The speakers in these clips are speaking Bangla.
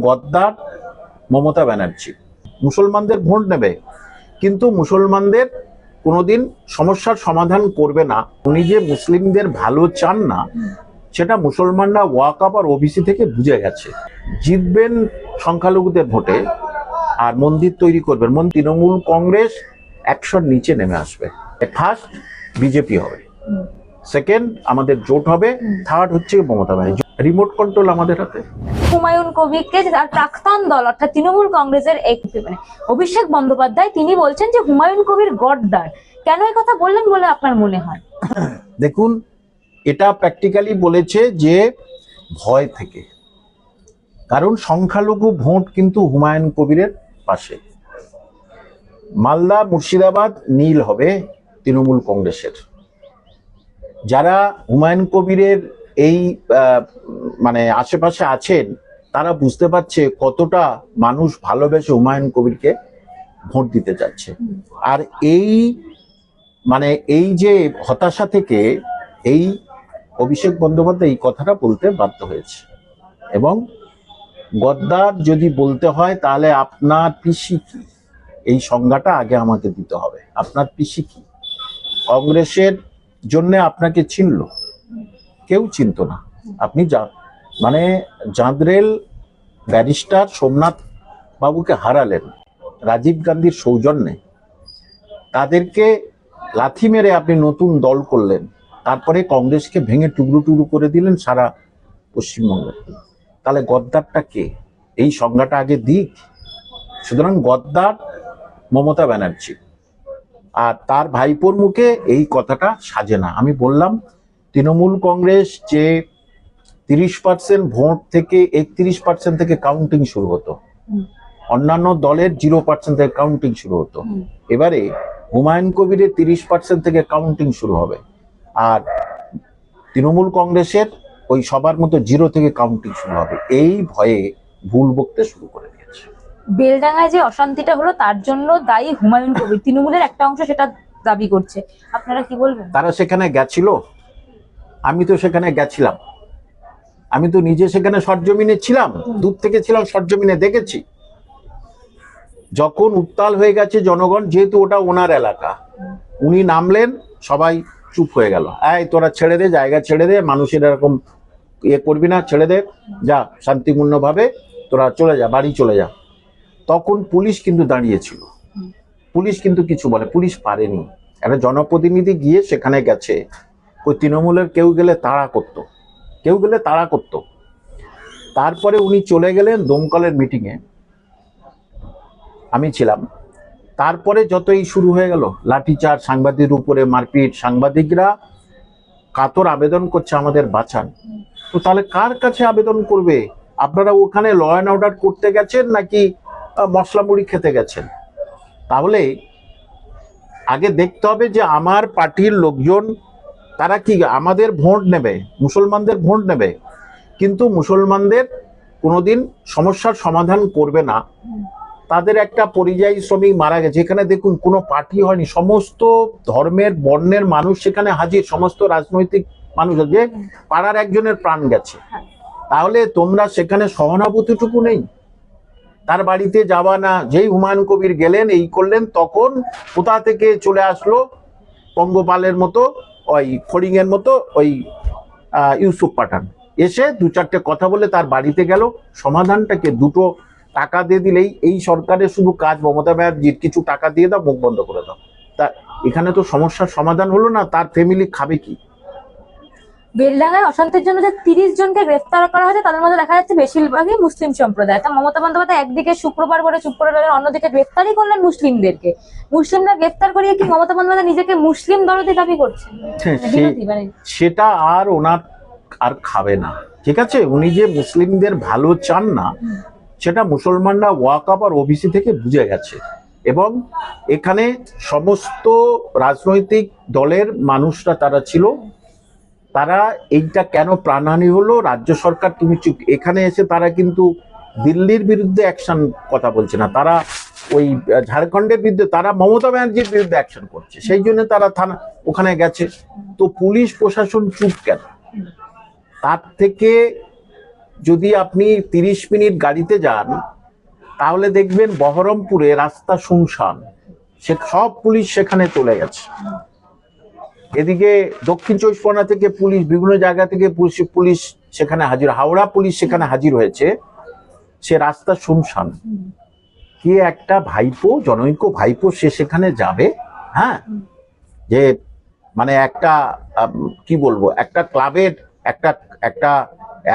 গদ্দার মমতা ব্যানার্জি মুসলমানদের ভোট নেবে, কিন্তু মুসলমানদের কোনোদিন সমস্যার সমাধান করবে না। উনি যে মুসলিমদের ভালো চান না সেটা মুসলমানরা ওয়াকআপ আর ওবিসি থেকে বুঝে গেছে। জিতবেন সংখ্যালঘুদের ভোটে আর মন্দির তৈরি করবেন। তৃণমূল কংগ্রেস 100-র নিচে নেমে আসবে। ফার্স্ট বিজেপি হবে, সেকেন্ড আমাদের জোট হবে, থার্ড হচ্ছে মমতা ব্যানার্জি। রিমোট কন্ট্রোল আমাদের হাতে। হুমায়ুন কবিরকে তার প্রাক্তন দল অর্থাৎ তৃণমূল কংগ্রেসের অভিষেক বন্দ্যোপাধ্যায় তিনি বলছেন যে হুমায়ুন কবির গদ্দার। কেন এই কথা বললেন বলে আপনার মনে হয়? দেখুন, এটা প্র্যাকটিক্যালি বলেছে যে ভয় থেকে, কারণ সংখ্যালঘু ভোট কিন্তু হুমায়ুন কবিরের পাশে। মালদা মুর্শিদাবাদ নীল হবে তৃণমূল কংগ্রেসের। যারা হুমায়ুন কবিরের এই আশেপাশে আছেন তারা বুঝতে পারছে কতটা মানুষ ভালোবেসে হুমায়ুন কবিরকে ভোট দিতে যাচ্ছে। আর এই যে হতাশা থেকে এই অভিষেক বন্দ্যোপাধ্যায় এই কথাটা বলতে বাধ্য হয়েছে। এবং গদ্দার যদি বলতে হয় তাহলে আপনার পিসি কি, এই সংজ্ঞাটা আগে আমাকে দিতে হবে। আপনার পিসি কি? কংগ্রেসের জন্য আপনাকে চিনল? কেউ চিনত না। আপনি জাঁদরেল ব্যারিস্টার সোমনাথ বাবুকে হারালেন রাজীব গান্ধীর সৌজন্যে। তাদেরকে লাথি মেরে আপনি নতুন দল করলেন, তারপরে কংগ্রেসকে ভেঙে টুকরো টুকরো করে দিলেন সারা পশ্চিমবঙ্গে। তাহলে গদ্দারটা কে? এই সংজ্ঞাটা আগে দিক। সুতরাং গদ্দার মমতা ব্যানার্জি, আর তার ভাইপোর মুখে এই কথাটা সাজে না। আমি বললাম তৃণমূল কংগ্রেস যে 30% ভোট থেকে 31% থেকে কাউন্টিং শুরু হতো, অন্যান্য দলের 0% থেকে কাউন্টিং শুরু হতো। এবারে হুমায়ুন কবিরের 30% থেকে কাউন্টিং শুরু হবে, আর তৃণমূল কংগ্রেসের ওই সবার মতো 0 থেকে কাউন্টিং শুরু হবে। এই ভয়ে ভুল বকতে শুরু করে দিয়েছে। বেলডাঙ্গায় যে অশান্তিটা হলো তার জন্য দায়ী হুমায়ুন কবির, তৃণমূলের একটা অংশ সেটা দাবি করছে। আপনারা কি বলবেন? তারা সেখানে গেছিল? আমি তো সেখানে গেছিলাম, আমি তো নিজে সেখানে সরজমিনে ছিলাম, দূর থেকে ছিলাম, সরজমিনে দেখেছি। যখন উত্তাল হয়ে গেছে জনগণ, যেহেতু ওটা ওনার এলাকা, উনি নামলেন, সবাই চুপ হয়ে গেল। এই তোরা ছেড়ে দে, জায়গা ছেড়ে দে, মানুষের এরকম করবি না, ছেড়ে দে, যা শান্তিপূর্ণভাবে তোরা চলে যা, বাড়ি চলে যা। তখন পুলিশ কিন্তু দাঁড়িয়েছিল, পুলিশ কিন্তু কিছু বলে, পুলিশ পারেনি। একটা জনপ্রতিনিধি গিয়ে সেখানে গেছে, ওই তৃণমূলের কেউ গেলে তাড়া করতো, তারপরে উনি চলে গেলেন দমকলের মিটিংয়ে, আমি ছিলাম। তারপরে যতই শুরু হয়ে গেল লাঠিচার্জ, সাংবাদিকদের উপরে মারপিট, সাংবাদিকরা কাতর আবেদন করছে আমাদের বাঁচান। তো তাহলে কার কাছে আবেদন করবে? আপনারা ওখানে ল অ্যান্ড অর্ডার করতে গেছেন নাকি মশলা মুড়ি খেতে গেছেন? তাহলে আগে দেখতে হবে যে আমার পার্টির লোকজন তারা কি আমাদের ভোট নেবে, মুসলমানদের ভোট নেবে, কিন্তু মুসলমানদের কোনোদিন সমস্যার সমাধান করবে না। তাদের একটা পরিযায়ী শ্রমিক মারা গেছে, এখানে দেখুন কোনো পার্টি হয়নি, সমস্ত ধর্মের বর্ণের মানুষ সেখানে হাজির, সমস্ত রাজনৈতিক মানুষ, যে পাড়ার একজনের প্রাণ গেছে। তাহলে তোমরা সেখানে সহানুভূতিটুকু নেই? তার বাড়িতে যাওয়া না, যেই হুমায়ুন কবির গেলেন, এই করলেন, তখন কোথা থেকে চলে আসলো পঙ্গপালের মতো, ওই ফড়িংয়ের মতো ওই ইউসুফ পাঠান, এসে 2-4টে কথা বলে তার বাড়িতে গেল। সমাধানটাকে দুটো টাকা দিয়ে দিলেই এই সরকারের শুধু কাজ, মমতা ব্যানার্জির কিছু টাকা দিয়ে দাও, মুখ বন্ধ করে দাও। তা এখানে তো সমস্যার সমাধান হলো না, তার ফ্যামিলি খাবে কি? বেলডাঙ্গায় অশান্তির জন্য যে 30 জনকে গ্রেফতার করা হয়েছে তাদের মধ্যে দেখা যাচ্ছে বেশিরভাগই মুসলিম সম্প্রদায়। তা মমতা বন্দ্যোপাধ্যায় একদিকে শুক্রবার করে চুপ করে রইলেন, অন্যদিকে গ্রেফতারই করলেন মুসলিমদেরকে। মুসলিমরা গ্রেফতার করিয়ে কি মমতা বন্দ্যোপাধ্যায় নিজেকে মুসলিম দরদি দাবি করছেন? সেটা আর ওনার আর খাবে না। ঠিক আছে, উনি যে মুসলিমদের ভালো চান না সেটা মুসলমানরা ওয়াকআপ আর ওবিসি থেকে বুঝে গেছে। এবং এখানে সমস্ত রাজনৈতিক দলের মানুষরা তারা ছিল, তারা এইটা কেন প্রাণহানি হলো, রাজ্য সরকার তুমি চুপ। এখানে এসে তারা কিন্তু দিল্লির বিরুদ্ধে অ্যাকশন কথা বলছে না, তারা ওই ঝাড়খণ্ডের বিরুদ্ধে, তারা মমতা ব্যানার্জির বিরুদ্ধে অ্যাকশন করছে, সেই জন্য তারা থানা ওখানে গেছে। তো পুলিশ প্রশাসন চুপ কেন? তার থেকে যদি আপনি 30 মিনিট গাড়িতে যান তাহলে দেখবেন বহরমপুরে রাস্তা শুনশান, সে সব পুলিশ সেখানে চলে গেছে। এদিকে দক্ষিণ চব্বিশ পরগনা থেকে পুলিশ, বিভিন্ন জায়গা থেকে পুলিশ সেখানে হাজির, হাওড়া পুলিশ সেখানে হাজির হয়েছে, সে রাস্তা শুনশান। কি একটা ভাইপো, জনৈক ভাইপো, সে সেখানে যাবে? হ্যাঁ, যে মানে একটা কি বলবো, একটা ক্লাবের একটা একটা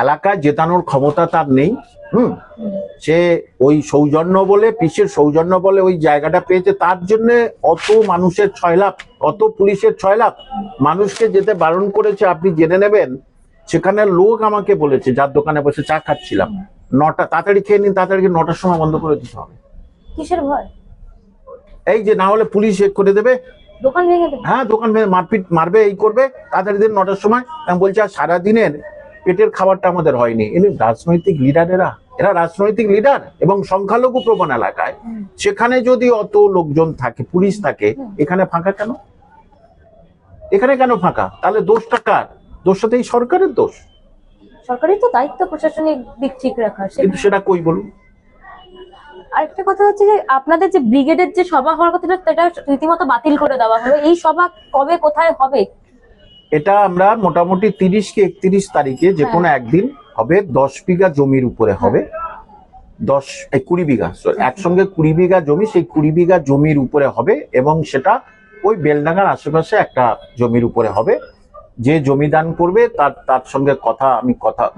এলাকা জেতানোর ক্ষমতা তার নেই। সে ওই সৌজন্য বলে, পিসের সৌজন্য বলে ওই জায়গাটা পেয়েছে, তার জন্য অত মানুষের 6 লাখ, অত পুলিশের 6 লাখ মানুষকে যেতে বারণ করেছে। আপনি জেনে নেবেন, সেখানে লোক আমাকে বলেছে, যার দোকানে বসে চা খাচ্ছিলাম, 9টা তাড়াতাড়ি খেয়ে নিন, তাড়াতাড়ি 9টার সময় বন্ধ করে দিতে হবে। কিসের ভয়? এই যে না হলে পুলিশ করে দেবে, দোকান ভেঙে দেবে। হ্যাঁ, দোকান ভেঙে মারপিট মারবে, এই করবে, তাড়াতাড়ি দিন 9টার সময়। আমি বলছি আর সারাদিনের পেটের খাবারটা আমাদের হয়নি। এরা রাজনৈতিক লিডার, এরা রাজনৈতিক লিডার এবং সংখ্যালঘু প্রবণ এলাকায়, সেখানে যদি অত লোকজন থাকে, পুলিশ থাকে, এখানে ফাঁকা কেন? এখানে কেন ফাঁকা? তাহলে দোষটা কার? দোষটা তো এই সরকারের দোষ। সরকারি তো দায়িত্ব প্রশাসনিক দিক ঠিক রাখার, কিন্তু সেটা কই বলুন? আরেকটা কথা হচ্ছে যে আপনাদের যে ব্রিগেডের যে সভা হওয়ার কথা, সেটা রীতিমতো বাতিল করে দেওয়া হলো। এই সভা কবে, কোথায় হবে? এটা আমরা মোটামুটি 30 কি 31 তারিখে যে কোনো একদিন হবে। 10 বিঘা জমির উপরে হবে, 20 বিঘা, একসঙ্গে 20 বিঘা জমি, সেই 20 বিঘা জমির উপরে হবে এবং সেটা ওই বেলডাঙ্গার আশেপাশে একটা জমির উপরে হবে। যে জমিদান করবে তার সঙ্গে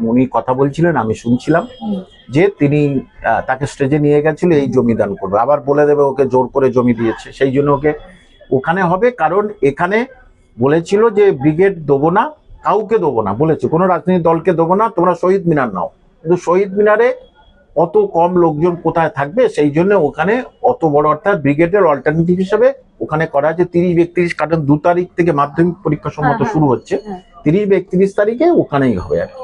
উনি কথা বলছিলেন, আমি শুনছিলাম যে তিনি তাকে স্টেজে নিয়ে গেছিল, এই জমিদান করবে, আবার বলে দেবে ওকে জোর করে জমি দিয়েছে, সেই জন্য ওকে ওখানে হবে। কারণ এখানে বলেছিল যে ব্রিগেড দেবো না, কাউকে দেবো না, বলেছে কোনো রাজনৈতিক দলকে দেবো না, তোমরা শহীদ মিনার নাও। কিন্তু শহীদ মিনারে অত কম লোকজন কোথায় থাকবে, সেই জন্য ওখানে অত বড়, অর্থাৎ ব্রিগেডের অল্টারনেটিভ হিসেবে ওখানে করা আছে 30-31, কারণ 2 তারিখ থেকে মাধ্যমিক পরীক্ষা সম্মত শুরু হচ্ছে, 30-31 তারিখে ওখানেই হবে আর কি।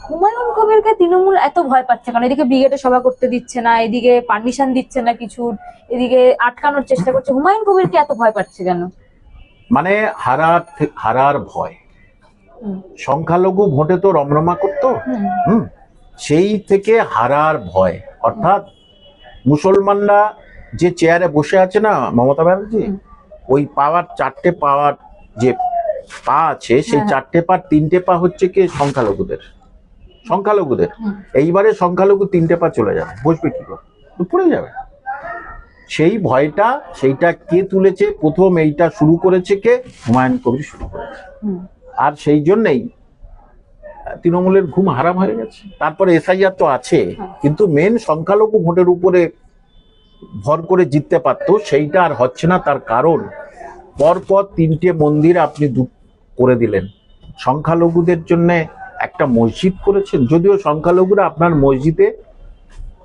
হুমায়ুন কবিরকে তৃণমূল এত ভয় পাচ্ছে কারণ এদিকে ব্রিগেডে সভা করতে দিচ্ছে না, এদিকে পারমিশন দিচ্ছে না কিছু, এদিকে আটকানোর চেষ্টা করছে, হুমায়ুন কবিরকে এত ভয় পাচ্ছে কেন? মানে হারার ভয়। সংখ্যালঘু ভোটে তো রমরমা করতো, সেই থেকে হারার ভয়। অর্থাৎ মুসলমানরা যে চেয়ারে বসে আছে না মমতা ব্যানার্জি, ওই পাওয়ার 4টে পাওয়ার যে পা আছে, সেই 4টে পা 3টে পা হচ্ছে কি সংখ্যালঘুদের। এইবারে সংখ্যালঘু 3টে পা চলে যাবে, বসবে কি করে? পড়ে যাবে। সেই ভয়টা, সেইটা কে তুলেছে? প্রথম এইটা শুরু করেছে কে? হুমায়ুন কবির শুরু করেছে। আর সেই জন্যই তৃণমূলের ঘুম হারাম হয়ে গেছে। তারপরে এসআইআর তো আছে, কিন্তু মেন সংখ্যালঘু ভোটের উপরে ভর করে জিততে পারতো, সেইটা আর হচ্ছে না। তার কারণ পরপর 3টে মন্দির আপনি করে দিলেন, সংখ্যালঘুদের জন্য একটা মসজিদ করেছেন। যদিও সংখ্যালঘুরা আপনার মসজিদে,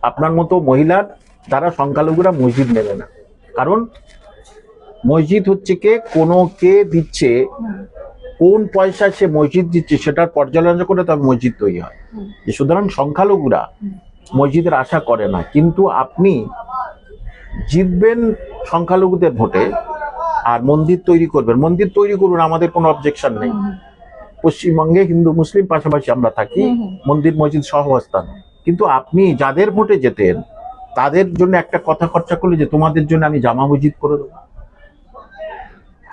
আপনার মতো মহিলার দ্বারা সংখ্যালঘুরা মসজিদ নেবে না, কারণ মসজিদ হচ্ছে কে দিচ্ছে, কোন পয়সা সে মসজিদ দিচ্ছে, সেটার পর্যালোচনা করে তবে মসজিদ তৈরি হয়। সুতরাং সংখ্যালঘুরা মসজিদের আশা করে না। কিন্তু আপনি জিতবেন সংখ্যালঘুদের ভোটে আর মন্দির তৈরি করবেন, মন্দির তৈরি করুন, আমাদের কোনো অবজেকশন নেই। পশ্চিমবঙ্গে হিন্দু মুসলিম পাশাপাশি আমরা থাকি, মন্দির মসজিদ সহাবস্থান। কিন্তু আপনি যাদের ভোটে যেতেন তাদের জন্য একটা কথা খরচা করলে যে তোমাদের জন্য আমি জামা মসজিদ করে দেবো,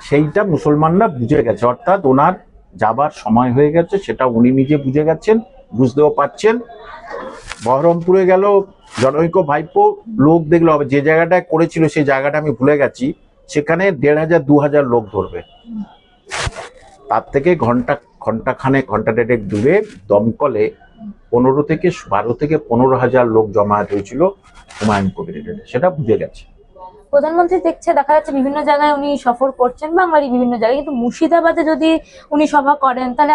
সেইটা মুসলমানরা বুঝে গেছে। অর্থাৎ ওনার যাবার সময় হয়ে গেছে, সেটা উনি নিজে বুঝে গেছেন, বুঝতেও পারছেন। বহরমপুরে গেল জনৈক ভাইপো, লোক দেখলো, যে জায়গাটায় করেছিল সেই জায়গাটা আমি ভুলে গেছি, সেখানে 1500-2000 লোক ধরবে। তার থেকে ঘন্টা দেড়েক দূরে দমকলে 12,000-15,000 লোক জমায়েত হয়েছিল হুমায়ুন কবিরের, সেটা বুঝে গেছে। প্রধানমন্ত্রী দেখা যাচ্ছে বিভিন্ন জায়গায় উনি সফর করছেন, বাংলারই বিভিন্ন জায়গায়, কিন্তু মুর্শিদাবাদে যদি উনি সভা করেন তাহলে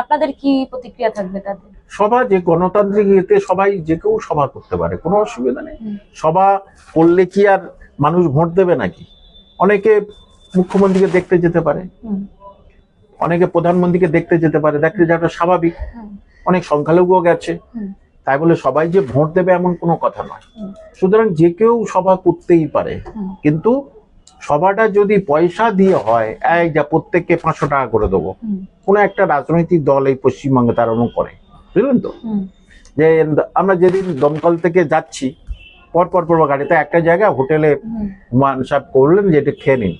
আপনাদের কি প্রতিক্রিয়া থাকবে? তাদের সভা, যে গণতান্ত্রিক ইয়েতে সবাই যে কেউ সভা করতে পারে, কোনো অসুবিধা নেই। সভা করলে কি আর মানুষ ভোট দেবে নাকি? অনেকে মুখ্যমন্ত্রীকে দেখতে যেতে পারে, অনেকে প্রধানমন্ত্রীকে দেখতে যেতে পারে, দেখতে যাওয়াটা স্বাভাবিক। অনেক সংখ্যালঘুও গেছে, তাই বলে সবাই যে ভোট দেবে এমন কোনো কথা নয়। সুতরাং যে কেউ সভা করতেই পারে, কিন্তু সভাটা যদি পয়সা দিয়ে হয়, এই যা প্রত্যেককে 500 টাকা করে দেবো, কোনো একটা রাজনৈতিক দল এই পশ্চিমবঙ্গে তার করে, বুঝলেন তো? যে আমরা যেদিন দমকল থেকে যাচ্ছি পর গাড়িতে একটা জায়গায় হোটেলে হুমায়ুন সাহেব করলেন যে এটা খেয়ে নিন,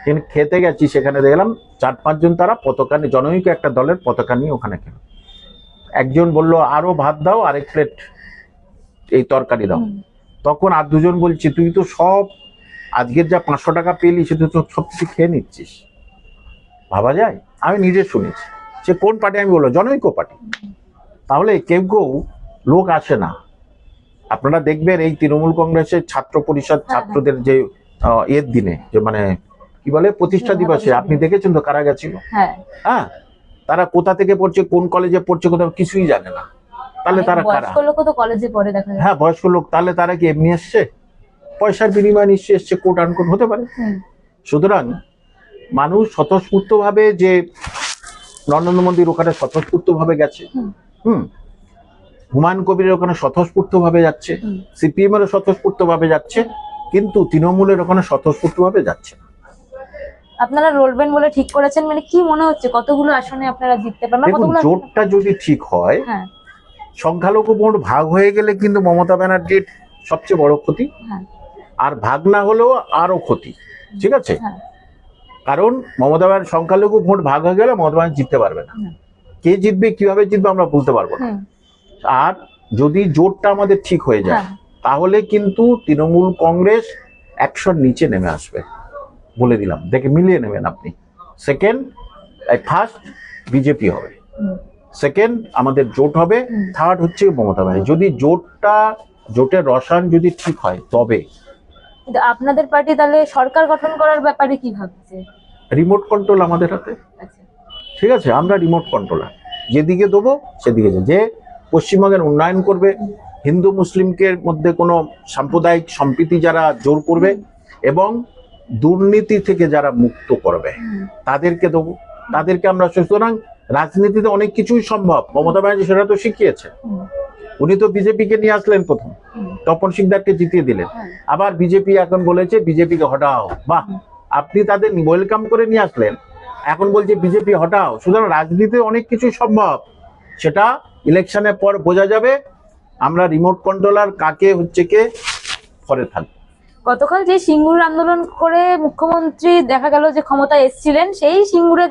কিন্তু খেতে গেছি সেখানে দেখলাম 4-5 জন তারা পতাকা নিয়ে, জনৈক একটা দলের পতাকা নিয়ে ওখানে খেলো। একজন বলল আরো ভাত দাও, আরেক প্লেট এই তরকারি দাও। তখন আর দুজন বলছি তুই তো সব আজকের যা 500 টাকা পেলি সে তো সব কিছু খেয়ে নিচ্ছিস, ভাবা যায়? আমি নিজে শুনেছি। সে কোন পার্টি আমি বললো জনৈক পার্টি। তাহলে কেউ লোক আসে না। আপনারা দেখবেন এই তৃণমূল কংগ্রেসের ছাত্র পরিষদ ছাত্রদের যে এর দিনে যে মানে কি বলে প্রতিষ্ঠা দিবসে আপনি দেখেছেন তো কারা গেছিল? হ্যাঁ, তারা কোথা থেকে পড়ছে, কোন কলেজে পড়ছে, কোথাও কিছুই জানে না। তাহলে তারা কারা? বয়স্ক লোক তো কলেজে পড়ে দেখা যায়। হ্যাঁ, বয়স্ক লোক। তাহলে তারা কি এমনি এসছে? পয়সার বিনিময়ে নিশ্চয়ই এসছে, কোট আনকোট হতে পারে। সুতরাং মানুষ স্বতঃস্ফূর্ত ভাবে যে নরেন্দ্র মোদীর ওখানে স্বতঃস্ফূর্ত ভাবে গেছে, হুমায়ুন কবিরের ওখানে স্বতঃস্ফূর্ত ভাবে যাচ্ছে, সিপিএম এর স্বতঃস্ফূর্ত ভাবে যাচ্ছে, কিন্তু তৃণমূলের ওখানে স্বতঃস্ফূর্ত ভাবে যাচ্ছে না। আপনারা লড়বেন বলে ঠিক করেছেন, মানে কি মনে হচ্ছে কতগুলো আসনে আপনারা জিততে পারবেন? দেখুন, জোটটা যদি ঠিক হয়, সংখ্যালঘু ভোট ভাগ হয়ে গেলে কিন্তু মমতা ব্যানার্জির সবচেয়ে বড় ক্ষতি, আর ভাগ না হলেও আরো ক্ষতি। ঠিক আছে, কারণ মমতা ব্যানার্জি সংখ্যালঘু ভোট ভাগ হয়ে গেলে মমতা ব্যানার্জি জিততে পারবে না। কে জিতবে কিভাবে জিতবে আমরা বলতে পারবো না। আর যদি জোটটা আমাদের ঠিক হয়ে যায় তাহলে কিন্তু তৃণমূল কংগ্রেস 100 নিচে নেমে আসবে, বলে দিলাম। দেখে মিলিয়ে নেবেন আপনি। সেকেন্ড, ফার্স্ট বিজেপি হবে, সেকেন্ড আমাদের জোট হবে, থার্ড হচ্ছে মমতা ব্যানার্জি। যদি জোটের রসায়ন যদি ঠিক হয় তবে। কিন্তু আপনাদের পার্টি তাহলে সরকার গঠন করার ব্যাপারে কি ভাবছে? রিমোট কন্ট্রোল আমাদের হাতে। ঠিক আছে, আমরা রিমোট কন্ট্রোলার, যেদিকে দেবো সেদিকে যে পশ্চিমবঙ্গের উন্নয়ন করবে, হিন্দু মুসলিমকে মধ্যে কোনো সাম্প্রদায়িক সম্প্রীতি যারা জোর করবে এবং দুর্নীতি থেকে যারা মুক্ত করবে তাদেরকে দেবো, তাদেরকে আমরা। সুতরাং রাজনীতিতে অনেক কিছুই সম্ভব। মমতা ব্যানার্জি সেটা তো শিখিয়েছে। উনি তো বিজেপিকে নিয়ে আসলেন প্রথম, তপন সিকদারকে জিতিয়ে দিলেন। আবার বিজেপি এখন বলেছে বিজেপিকে হটাও। বাহ, আপনি তাদের ওয়েলকাম করে নিয়ে আসলেন, এখন বলছে বিজেপি হটাও। সুতরাং রাজনীতিতে অনেক কিছুই সম্ভব, সেটা ইলেকশনের পর বোঝা যাবে। আমরা রিমোট কন্ট্রোলার কাকে হচ্ছে কে পরে থাকবে। গতকাল যে সিঙ্গুর আন্দোলন করে মুখ্যমন্ত্রী দেখা গেল যে ক্ষমতায় এসেছিলেন, সেই সিঙ্গুরে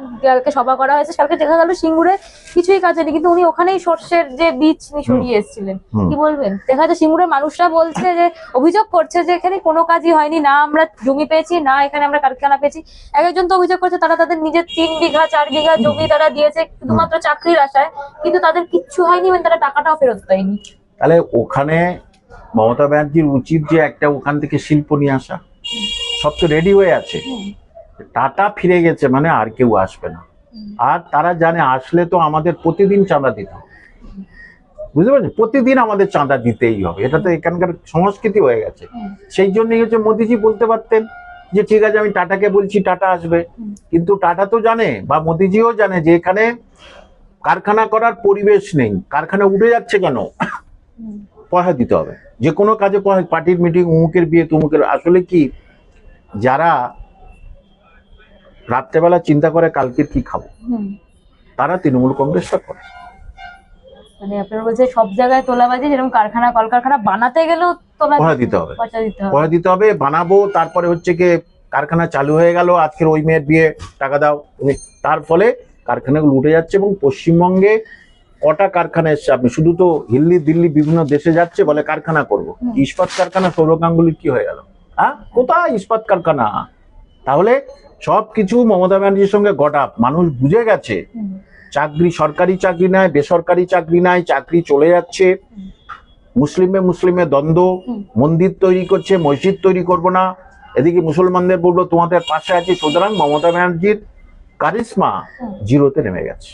সভা করা হয়েছে, কালকে দেখা গেল সিঙ্গুরে কিছুই কাজ হয়নি, কিন্তু উনি ওখানেই সর্ষের যে বীজ সরিয়ে এসেছিলেন। কি বলবেন? দেখা যায় সিঙ্গুরের মানুষরা বলছে যে, অভিযোগ করছে যে এখানে কোনো কাজই হয়নি, না আমরা জমি পেয়েছি, না এখানে আমরা কারখানা পেয়েছি। একজন তো অভিযোগ করছে তারা তাদের নিজের 3 বিঘা 4 বিঘা জমি তারা দিয়েছে শুধুমাত্র চাকরির আশায়, কিন্তু তাদের কিচ্ছু হয়নি, মানে তারা টাকাটাও ফেরত পায়নি। তাহলে ওখানে মমতা ব্যানার্জির উচিত যে একটা ওখান থেকে শিল্প নিয়ে আসা। সব তো রেডি হয়ে আছে, টাটা ফিরে গেছে, মানে আর কেউ আসবে না। আর তারা জানে আসলে তো আমাদের প্রতিদিন চাঁদা দিতে হবে, বুঝতে পারছেন? প্রতিদিন আমাদের চাঁদা দিতেই হবে, এটা তো এখানকার সংস্কৃতি হয়ে গেছে। সেই জন্যই হচ্ছে মোদিজি বলতে পারতেন যে ঠিক আছে আমি টাটাকে বলছি, টাটা আসবে। কিন্তু টাটা তো জানে, বা মোদিজিও জানে যে এখানে কারখানা করার পরিবেশ নেই। কারখানা উঠে যাচ্ছে কেন? পয়সা দিতে হবে, যে কোনো কাজে পার্টির মিটিং, উমুকের বিয়ে, তুমুকের। আসলে কি, যারা রাত্রেবেলা চিন্তা করে কালকে কি খাবো, তারা তৃণমূল কংগ্রেসটা করে। মানে আপনারা বলছে সব জায়গায় তোলাবাজি, যেরকম কারখানা কলকারখানা বানাতে গেলেও পয়সা দিতে হবে, পয়সা দিতে হবে। বানাবো, তারপরে হচ্ছে কি কারখানা চালু হয়ে গেল, আজকের ওই মেয়ের বিয়ে, টাকা দাও তুমি। তার ফলে কারখানাগুলো উঠে যাচ্ছে। এবং পশ্চিমবঙ্গে কটা কারখানা এসছে? আপনি শুধু তো দিল্লি বিভিন্ন দেশে যাচ্ছে, বলে কারখানা করব। ইস্পাত কারখানা সৌরভ গাঙ্গুলির কি হয়ে গেল? হ্যাঁ, কোথায় ইস্পাত কারখানা? তাহলে সবকিছু মমতা ব্যানার্জির সঙ্গে গটাপ। মানুষ বুঝে গেছে চাকরি, সরকারি চাকরি নাই, বেসরকারি চাকরি নাই, চাকরি চলে যাচ্ছে। মুসলিমে দ্বন্দ্ব, মন্দির তৈরি করছে, মসজিদ তৈরি করব না, এদিকে মুসলমানদের বলবো তোমাদের পাশে আছি। সুতরাং মমতা ব্যানার্জির কারিশমা জিরোতে নেমে গেছে।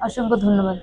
অসংখ্য ধন্যবাদ।